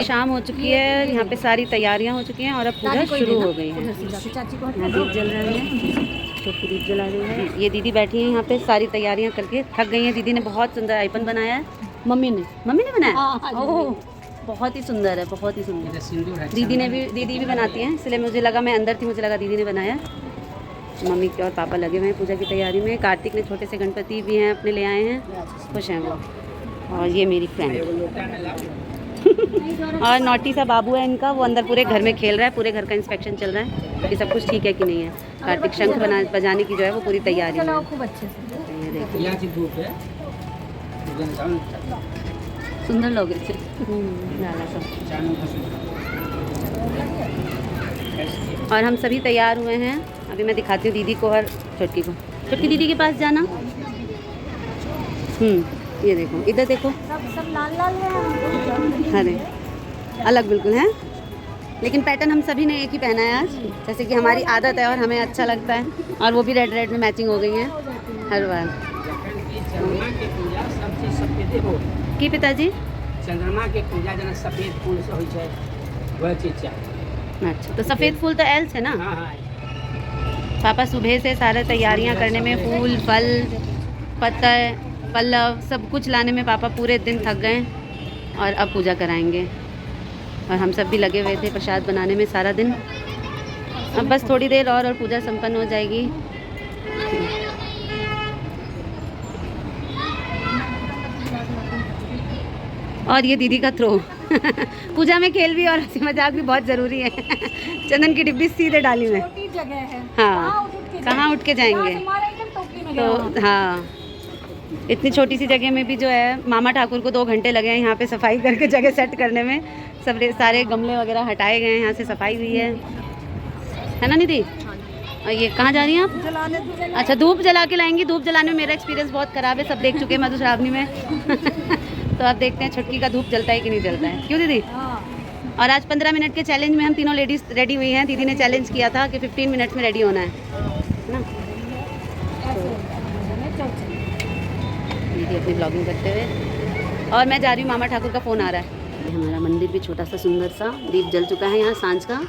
शाम हो चुकी है, यहाँ पे सारी तैयारियाँ हो चुकी हैं और अब पूजा शुरू हो गई है। यहाँ दीप जल रहे हैं, तो दीप जला रही है। ये दीदी बैठी हैं यहाँ पे, सारी तैयारियाँ करके थक गई हैं। दीदी ने बहुत सुंदर आइपन बनाया है। मम्मी ने बनाया। ओह, बहुत ही सुंदर है, बहुत ही सुंदर। दीदी भी बनाती हैं, इसलिए मुझे लगा, मैं अंदर थी, मुझे लगा दीदी ने बनाया। मम्मी के और पापा लगे हुए हैं पूजा की तैयारी में। कार्तिक ने छोटे से गणपति भी हैं अपने ले आए हैं, खुश हैं वो। और ये मेरी फ्रेंड और नोटी सा बाबू है इनका, वो अंदर पूरे घर में खेल रहा है। पूरे घर का इंस्पेक्शन चल रहा है कि सब कुछ ठीक है कि नहीं है। कार्तिक शंख बजाने की जो है वो पूरी तैयारी है। खूब अच्छे से ये देखिए, सुंदर लोग इसे और हम सभी तैयार हुए हैं। अभी मैं दिखाती हूँ दीदी को और छोटकी को। छोटकी दीदी के पास जाना। ये देखो, इधर देखो, सब लाल लाल है। अरे अलग बिल्कुल है, लेकिन पैटर्न हम सभी ने एक ही पहना है आज, जैसे कि हमारी आदत है और हमें अच्छा लगता है। और वो भी रेड रेड में मैचिंग हो गई है हर बार। की पिताजी चंद्रमा के पूजा जना सफेद फूल से होई छै, वह चीज चाहिए। अच्छा, तो सफ़ेद फूल तो एल्स है ना। पापा सुबह से सारे तैयारियां करने में, फूल फल पत्ता पल्लव सब कुछ लाने में पापा पूरे दिन थक गए और अब पूजा कराएंगे। और हम सब भी लगे हुए थे प्रसाद बनाने में सारा दिन। अब बस थोड़ी देर और पूजा संपन्न हो जाएगी। और ये दीदी का थ्रो पूजा में खेल भी और हंसी मजाक भी बहुत ज़रूरी है। चंदन की डिब्बी सीधे डाली में। जगह है, हाँ, कहाँ उठ के जाएंगे। तो हाँ, इतनी छोटी सी जगह में भी जो है मामा ठाकुर को 2 घंटे लगे हैं यहाँ पे सफाई करके जगह सेट करने में। सब सारे गमले वगैरह हटाए गए हैं, यहाँ से सफाई हुई है ना निधि। और ये कहाँ जा रही हैं आप? अच्छा, धूप जला के लाएंगी। धूप जलाने में मेरा एक्सपीरियंस बहुत ख़राब है, सब देख चुके हैं मधुश्रावणी में। तो अब देखते हैं छुटकी का धूप जलता है कि नहीं जलता है। क्यों दीदी? और आज 15 मिनट के चैलेंज में हम तीनों लेडीज़ रेडी हुई हैं। दीदी ने चैलेंज किया था कि 15 मिनट्स में रेडी होना है ना। दीदी अपनी ब्लॉगिंग करते हुए, और मैं जा रही हूँ, मामा ठाकुर का फ़ोन आ रहा है। हमारा मंदिर भी छोटा सा सुंदर सा दीप जल चुका है यहाँ सांझ का।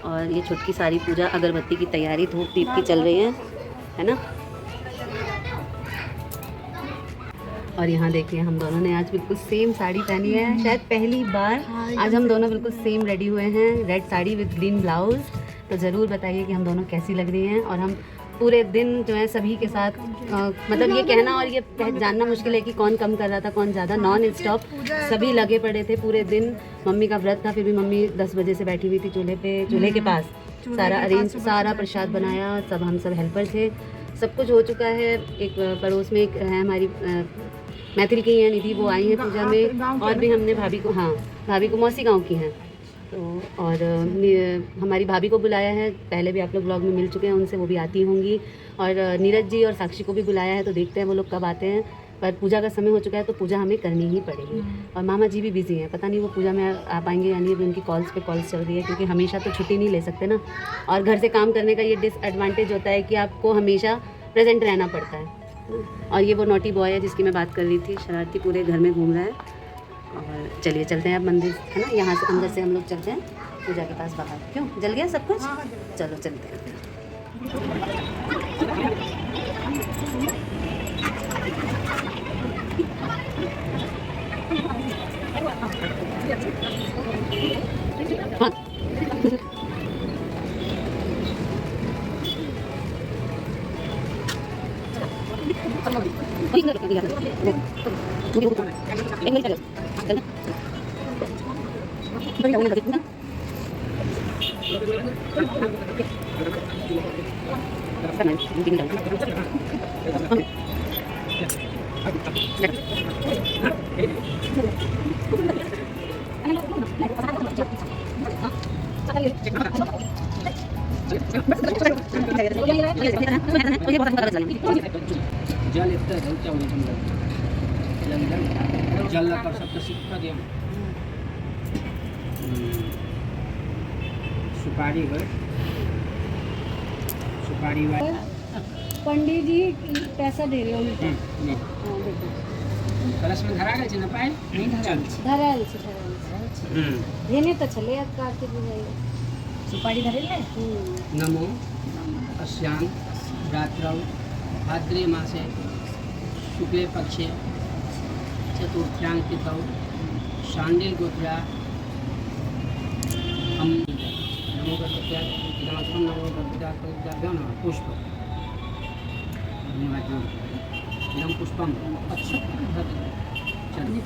और ये छोटकी सारी पूजा अगरबत्ती की तैयारी धूप दीप की चल रही है ना। और यहाँ देखिए, हम दोनों ने आज बिल्कुल सेम साड़ी पहनी है, शायद पहली बार आज हम दोनों बिल्कुल सेम रेडी हुए हैं। Red sari with green blouse. तो ज़रूर बताइए कि हम दोनों कैसी लग रही हैं। और हम पूरे दिन जो है सभी के साथ मतलब ये कहना और ये जानना मुश्किल है कि कौन कम कर रहा था कौन ज़्यादा। नॉन स्टॉप सभी लगे पड़े थे पूरे दिन। मम्मी का व्रत था, फिर भी मम्मी 10 बजे से बैठी हुई थी चूल्हे के पास, सारा अरेंज, सारा प्रसाद बनाया। सब हम सब हेल्पर थे, सब कुछ हो चुका है। एक पड़ोस में एक है हमारी मैथिल की हैं निधि, वो आई हैं पूजा में। और भी हमने भाभी को मौसी गाँव की हैं तो, और हमारी भाभी को बुलाया है, पहले भी आप लोग ब्लॉग में मिल चुके हैं उनसे, वो भी आती होंगी। और नीरज जी और साक्षी को भी बुलाया है, तो देखते हैं वो लोग कब आते हैं। पर पूजा का समय हो चुका है तो पूजा हमें करनी ही पड़ेगी। और मामा जी भी बिज़ी हैं, पता नहीं वो पूजा में आ पाएंगे या नहीं। अभी उनकी कॉल्स पे कॉल्स चल रही है, क्योंकि हमेशा तो छुट्टी नहीं ले सकते ना। और घर से काम करने का ये डिसएडवांटेज होता है कि आपको हमेशा प्रेजेंट रहना पड़ता है। और ये वो नोटी बॉय है जिसकी मैं बात कर रही थी, शरारती, पूरे घर में घूम रहा है। और चलिए चलते हैं अब मंदिर, है ना, यहाँ से अंदर से हम लोग चलते हैं पूजा के पास बाहर। क्यों जल गया सब कुछ? चलो चलते हैं। जल इतना जल कर सबको सिक्का दिया। सुपारी गए, सुपारी वाले पंडित जी पैसा दे रहे हो। कलश में धरा गए ना पाए नहीं धरा देने तो चले अब कार्तिक बुझाई सुपारी धरे ले नमो अस्यां रात्रौ भाद्रे मासे शुक्ले पक्षे चतुर्थ्यां तिथौ शाण्डिल गोत्रा हम नमो गणपत्याय नमो गणपत्याभ्यो नमः पुष्प इदं पुष्पम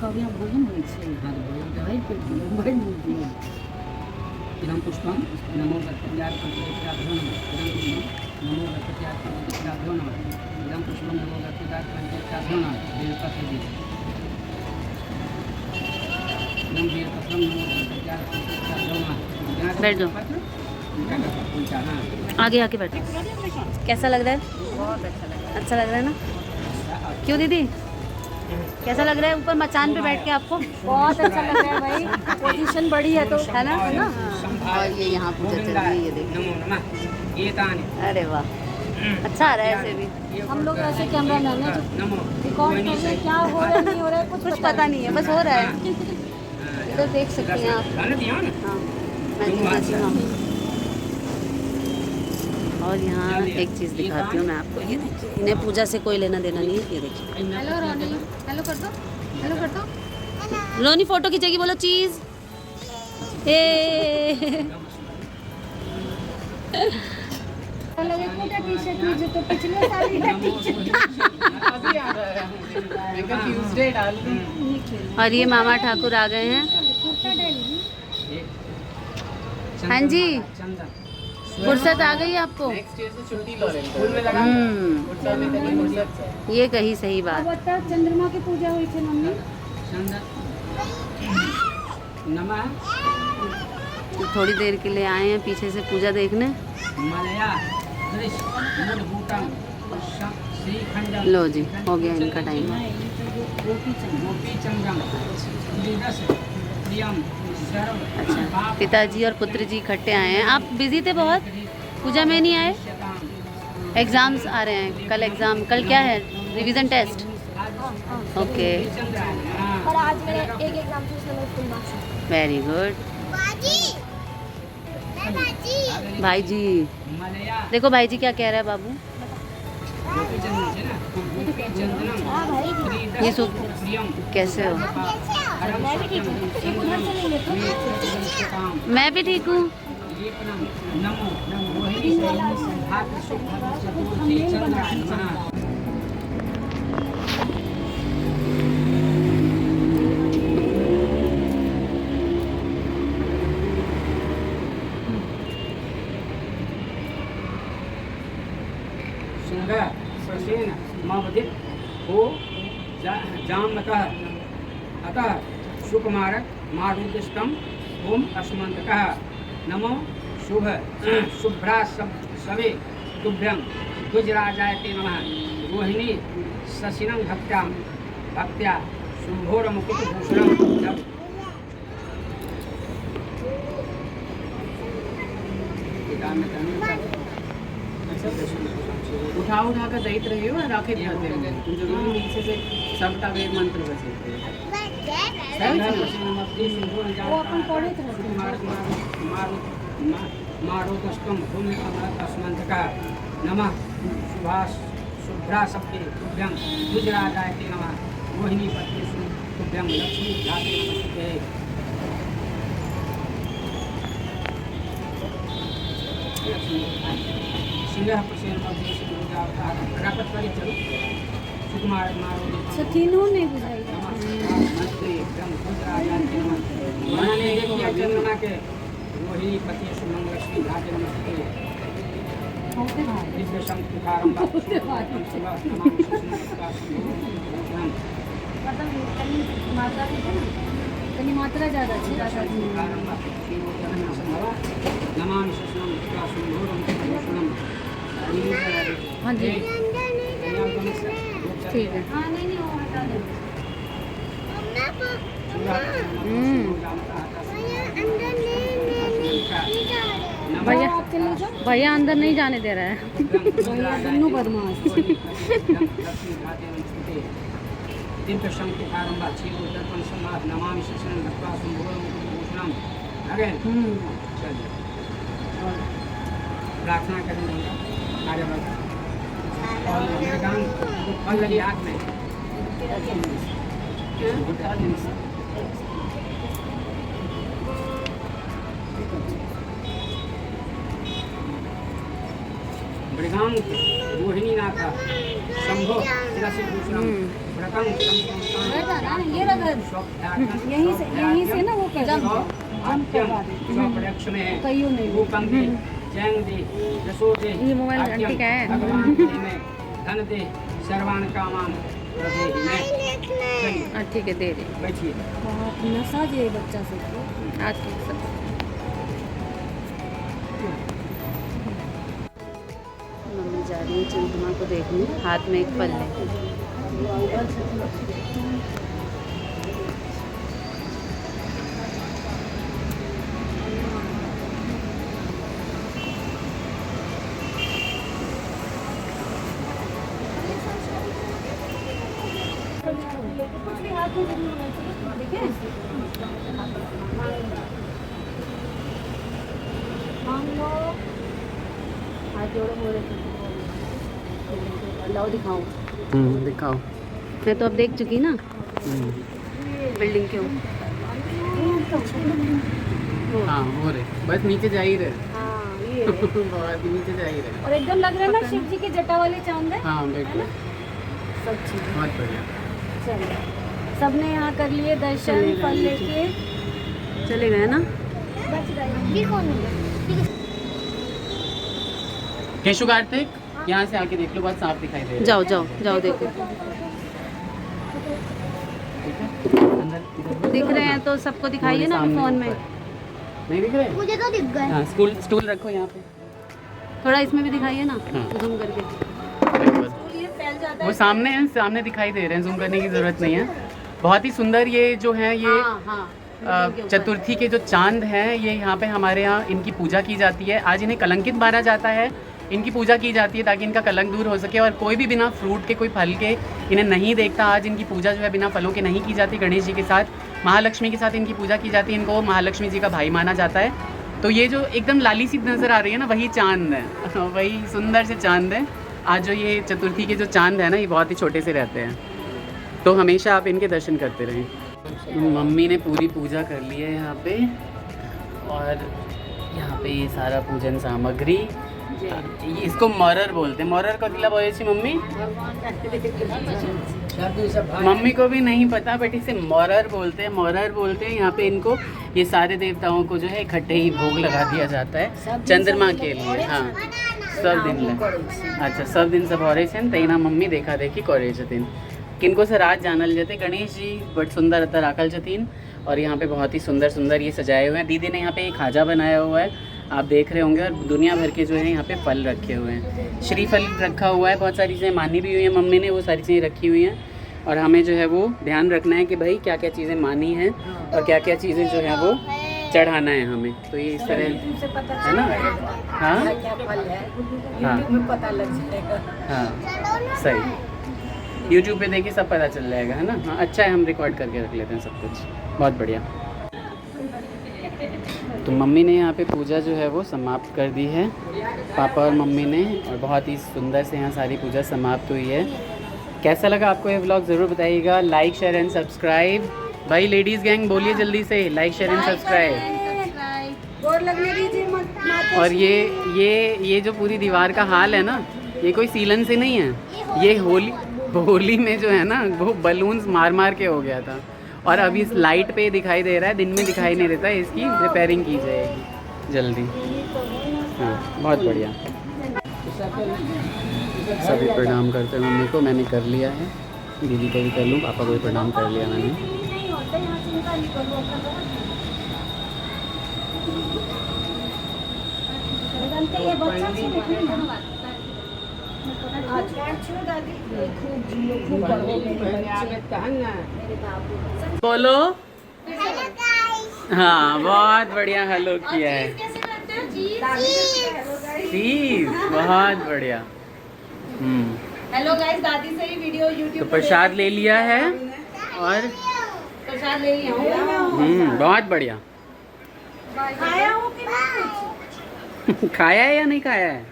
कभी आप बोलूं इदं पुष्पम नमो गणपत्याभ्यो नमः नमो गणपत्याभ्यो नमः इदं पुष्पम नमो गणपत्याभ्यो नमः बेलपत्र इदं बेलपत्रं नमो गणपत्याभ्यो नमः बैठ जाओ आगे आके बैठो कैसा लग रहा है बहुत अच्छा लग रहा है ना क्यों दीदी कैसा लग रहा है ऊपर मचान पे बैठ के आपको बहुत अच्छा लग रहा है भाई पोजीशन बड़ी है तो है ना और ये यहाँ पूजा चल रही है ये देखिए नमो नमः एतानि अरे वाह अच्छा आ रहा है ऐसे भी हम लोग ऐसे कैमरा मैन है जो नमो रिकॉर्ड कर रहे हैं, क्या हो रहा है नहीं हो रहा है कुछ पता नहीं है बस हो रहा है इधर देख सकते हैं आप गाना दिया ना हाँ मैं दिखाती हूँ आपको। और यहाँ एक चीज़ दिखाती हूँ मैं आपको ये देखिए इन्हें पूजा से कोई लेना देना नहीं है ये देखिए हेलो रोनी हेलो कर दो हेलो कर दो रोनी फोटो खींचेगी बोलो चीज़ लगे कोटा टी-शर्ट में जो तो पिछले साल ही है ट्यूसडे डाल दी और ये मामा ठाकुर आ गए हैं कुर्ता डाली हाँ जी चंदन फुर्सत आ गई आपको फूल में लगा ये कही सही अब बात बता चंद्रमा की पूजा हुई थी मम्मी चंदन नमः तो थोड़ी देर के लिए आए हैं पीछे से पूजा देखने मलया दृश्य मूलभूतम श्रीखंडम लो जी हो गया इनका टाइम गोपी चंद्रम त्रिदश प्रियम सर्व अच्छा पिताजी और पुत्र जी इकट्ठे आए हैं आप बिजी थे बहुत पूजा में नहीं आए एग्ज़ाम्स आ रहे हैं कल एग्ज़ाम कल क्या है रिवीजन टेस्ट ओके और आज मेरे एक एग्जाम से उसमें मेरे फुल मार्क्स हैं वेरी गुड भाई जी मलया देखो भाई जी क्या कह रहा है बाबू गोपी चंद्रम है ना गोपी चंद्रम ये सुख प्रियम कैसे हो मैं भी ठीक हूँ एक उधर से नहीं लेते मैं भी ठीक हूँ नमो रोहिणी भाद्र शुक्ल चतुर्थी चंद्राय नमः शुंग प्रसेन मवदित हो जामकः अतः सुकुमारक मारुदिष्टम ओम अस्मन्तकः नमो शुभ शुभ्रा सवे तुभ्यं गुजराजाय ते नमः रोहिणी शशिनं भक्त्या शुभोरमुकुटभूषणं जप उठा कर दैत रहे हो राखे ध्यान जरूरी नीचे से सबका वेद मंत्र बसे वो अपन पढ़े थे मारुदष्टम भूमि अस्मन्तकः नमः शुभ्रा सप्ते तुभ्यं गुजराजाय ते नमः रोहिणी पत्नी तुभ्यं लक्ष्मी जाते नमस्ते सिंह प्रसेन मध्य प्राप्त करी चलो सुकुमार मारो अच्छा तीनों ने बुझाई नमस्ते ब्रह्म गुजराजाय ते नमः बनाने देखिए चंद्रमा के रोहिणी पति सुमंगल लक्ष्मी जाते नमस्ते दिव्य शंकुकारं कहीं मात्रा ज़्यादा अच्छी नमामि शशनं सुन्दरं भूषणं हाँ जी ठीक है हाँ नहीं वो हटा दो भैया आप चले जाओ भैया अंदर नहीं जाने दे रहा है भैया दोनों बदमाश दिव्य शंकुकारं वा क्षीरोदर्पण समाध नमामि शशनं भक्त्वा सुन्दरं गए हैं? चलिए और प्रार्थना करेंगे आगे बढ़ और मृगांक को फल लगी हाथ में मृगांक रोहिणी नाथ शंभो शिरसिभूषणम व्रतम ये रगड़ यहीं से ना वो कर कईयों नहीं ये मोबाइल आंटी का है धन दे सर्वान कामान ठीक है दे रही बैठिए नशा जे बच्चा से आज के सब मम्मी जा रही है चंद्रमा को देखने, हाथ में एक फल है। कुछ भी हाथ में जरूर होना चाहिए, ठीक है? मांगो हाथ जोड़ो मोरे लाओ दिखाओ। दिखाओ मैं तो अब देख चुकी ना बिल्डिंग के ऊपर। हाँ हो रहे बस नीचे जा ही रहे हाँ ये बहुत नीचे जा ही रहे और एकदम लग रहा है ना शिव जी की जटा वाले चांद है हाँ बिल्कुल सब चीज बहुत बढ़िया चलिए सबने यहाँ कर लिए दर्शन फल लेके चले गए ना। ये कौन है केशु कार्तिक यहाँ से आके देख लो बहुत साफ दिखाई दे रहा जाओ जाओ जाओ देखो, है अंदर दिख रहे हैं तो सबको दिखाइए ना अभी फोन में। नहीं दिख रहे मुझे तो दिख गए हाँ स्टूल रखो यहाँ पे थोड़ा इसमें भी दिखाइए ना हाँ। जूम करके। ये फैल जाता वो सामने है सामने दिखाई दे रहे हैं जूम करने की जरूरत नहीं है। बहुत ही सुंदर ये जो है ये हाँ हाँ बिल्डिंग के ऊपर। चतुर्थी के जो चांद हैं ये यहाँ पे हमारे यहाँ इनकी पूजा की जाती है। आज इन्हें कलंकित माना जाता है, इनकी पूजा की जाती है ताकि इनका कलंक दूर हो सके और कोई भी बिना फ्रूट के कोई फल के इन्हें नहीं देखता। आज इनकी पूजा जो है बिना फलों के नहीं की जाती। गणेश जी के साथ महालक्ष्मी के साथ इनकी पूजा की जाती है। इनको महालक्ष्मी जी का भाई माना जाता है। तो ये जो एकदम लाली सी नज़र आ रही है ना वही चांद है वही सुंदर से चांद है। आज जो ये चतुर्थी के जो चांद है ना ये बहुत ही छोटे से रहते हैं तो हमेशा आप इनके दर्शन करते रहें। मम्मी ने पूरी पूजा कर ली है यहाँ पे और यहाँ पे ये सारा पूजन सामग्री इसको मॉरर बोलते हैं। मॉरर को दिला बोले मम्मी मम्मी को भी नहीं पता बट इसे मॉरर बोलते हैं। मॉरर बोलते हैं यहाँ पे इनको ये सारे देवताओं को जो है इकट्ठे ही भोग लगा दिया जाता है चंद्रमा के लिए। हाँ सब दिन अच्छा सब दिन सब हो तैना मम्मी देखा देखी करे छथिन। किनको से रात जानल जाते गणेश जी बट सुंदर अतर आकल छथिन और यहाँ पे बहुत ही सुंदर सुंदर ये सजाए हुए हैं। दीदी ने यहाँ पे एक खाजा बनाया हुआ है आप देख रहे होंगे और दुनिया भर के जो है यहाँ पे फल रखे हुए हैं। श्रीफल रखा हुआ है, बहुत सारी चीज़ें मानी भी हुई हैं मम्मी ने, वो सारी चीज़ें रखी हुई हैं और हमें जो है वो ध्यान रखना है कि भाई क्या क्या चीज़ें मानी हैं और क्या क्या चीज़ें जो है वो चढ़ाना है हमें। तो ये इस तरह है ना। हाँ हाँ हाँ सही YouTube पे देखिए सब पता चल जाएगा है ना। हाँ अच्छा है हम रिकॉर्ड करके रख लेते हैं सब कुछ बहुत बढ़िया। तो मम्मी ने यहाँ पे पूजा जो है वो समाप्त कर दी है पापा और मम्मी ने और बहुत ही सुंदर से यहाँ सारी पूजा समाप्त हुई है। कैसा लगा आपको ये व्लॉग ज़रूर बताइएगा। Like share and subscribe. भाई लेडीज़ गैंग बोलिए जल्दी से लाइक शेयर एंड सब्सक्राइब। और ये जो पूरी दीवार का हाल है ना ये कोई सीलन से नहीं है, ये होली में जो है ना वो बलून्स मार मार के हो गया था और अभी इस लाइट पे दिखाई दे रहा है, दिन में दिखाई नहीं देता। इसकी रिपेयरिंग की जाएगी जल्दी। हाँ बहुत बढ़िया। सभी प्रणाम करते हैं मम्मी को, मैंने कर लिया है, दीदी को भी कर लूँ, पापा को भी प्रणाम कर लिया मैंने। बोलो हाँ बहुत बढ़िया हेलो किया है चीज बहुत बढ़िया। हेलो गाइस, दादी से ही वीडियो यूट्यूब तो प्रसाद ले लिया है और प्रसाद ले लिया हूँ। बहुत बढ़िया। खाया हो कि नहीं कुछ? खाया है या नहीं खाया है?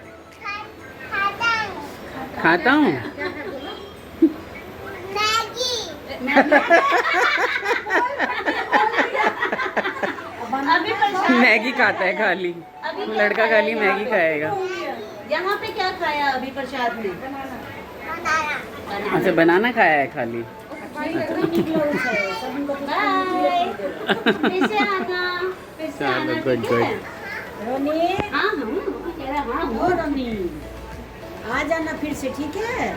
खाता हूँ। अभी प्रसाद मैगी खाता है खाली, लड़का खाली मैगी खाएगा। यहाँ पे क्या खाया अभी प्रसाद में? अच्छा, बनाना खाया है खाली। चलो, गुड गुड। रोनी, हाँ ओ रोनी, आ जाना फिर से, ठीक है?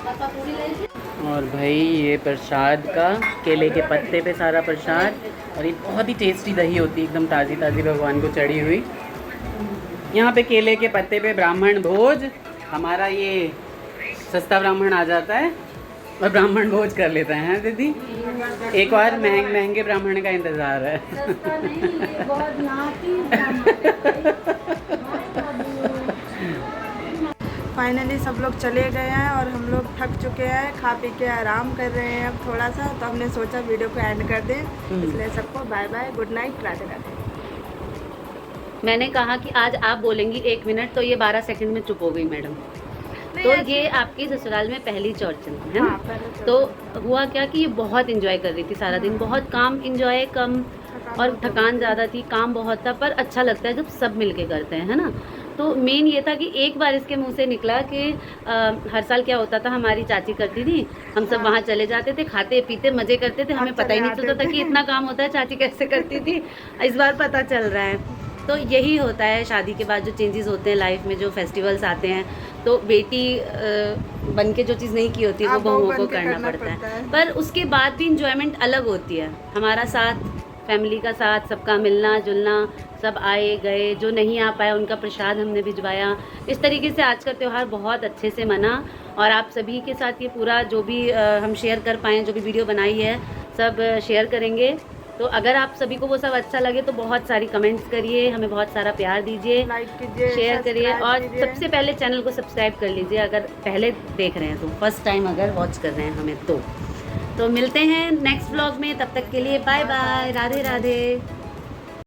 पापा पूरी लाई। और भाई ये प्रसाद का केले के पत्ते पे सारा प्रसाद, और ये बहुत ही टेस्टी दही होती है, एकदम ताज़ी ताज़ी भगवान को चढ़ी हुई। यहाँ पे केले के पत्ते पे ब्राह्मण भोज, हमारा ये सस्ता ब्राह्मण आ जाता है और ब्राह्मण भोज कर लेते हैं दीदी। एक और महंगे ब्राह्मण का इंतज़ार है। फाइनली सब लोग चले गए हैं और हम लोग थक चुके हैं, खा पी के आराम कर रहे हैं अब थोड़ा सा, तो हमने सोचा वीडियो को एंड कर दें, इसलिए सबको bye bye, good night, Radhe Radhe. मैंने कहा कि आज आप बोलेंगी 1 मिनट, तो ये 12 सेकंड में चुप हो गई मैडम। तो ये आपके ससुराल में पहली चौरचन है ना? हाँ, पहले तो हुआ क्या कि ये बहुत इंजॉय कर रही थी सारा दिन, बहुत काम इंजॉय कम और थकान ज़्यादा थी, काम बहुत था, पर अच्छा लगता है जब सब मिलके करते हैं, है ना? तो मेन ये था कि एक बार इसके मुंह से निकला कि हर साल क्या होता था, हमारी चाची करती थी, हम सब वहाँ चले जाते थे, खाते पीते मज़े करते थे, हमें पता ही नहीं चलता था कि इतना काम होता है, चाची कैसे करती थी। इस बार पता चल रहा है। तो यही होता है शादी के बाद जो चेंजेस होते हैं लाइफ में, जो फेस्टिवल्स आते हैं, तो बेटी बन के जो चीज़ नहीं की होती वो बहुओं को करना पड़ता है। पर उसके बाद भी इंजॉयमेंट अलग होती है, हमारा साथ, फैमिली का साथ, सबका मिलना जुलना, सब आए गए, जो नहीं आ पाया उनका प्रसाद हमने भिजवाया। इस तरीके से आज का त्यौहार बहुत अच्छे से मना, और आप सभी के साथ ये पूरा जो भी हम शेयर कर पाएँ, जो भी वीडियो बनाई है सब शेयर करेंगे। तो अगर आप सभी को वो सब अच्छा लगे तो बहुत सारी कमेंट्स करिए, हमें बहुत सारा प्यार दीजिए, लाइक कीजिए, शेयर करिए, सब्सक्राइब और कीजिए। सबसे पहले चैनल को सब्सक्राइब कर लीजिए अगर पहले देख रहे हैं तो, फर्स्ट टाइम अगर वॉच कर रहे हैं हमें तो मिलते हैं नेक्स्ट व्लॉग में, तब तक के लिए बाय बाय, राधे राधे।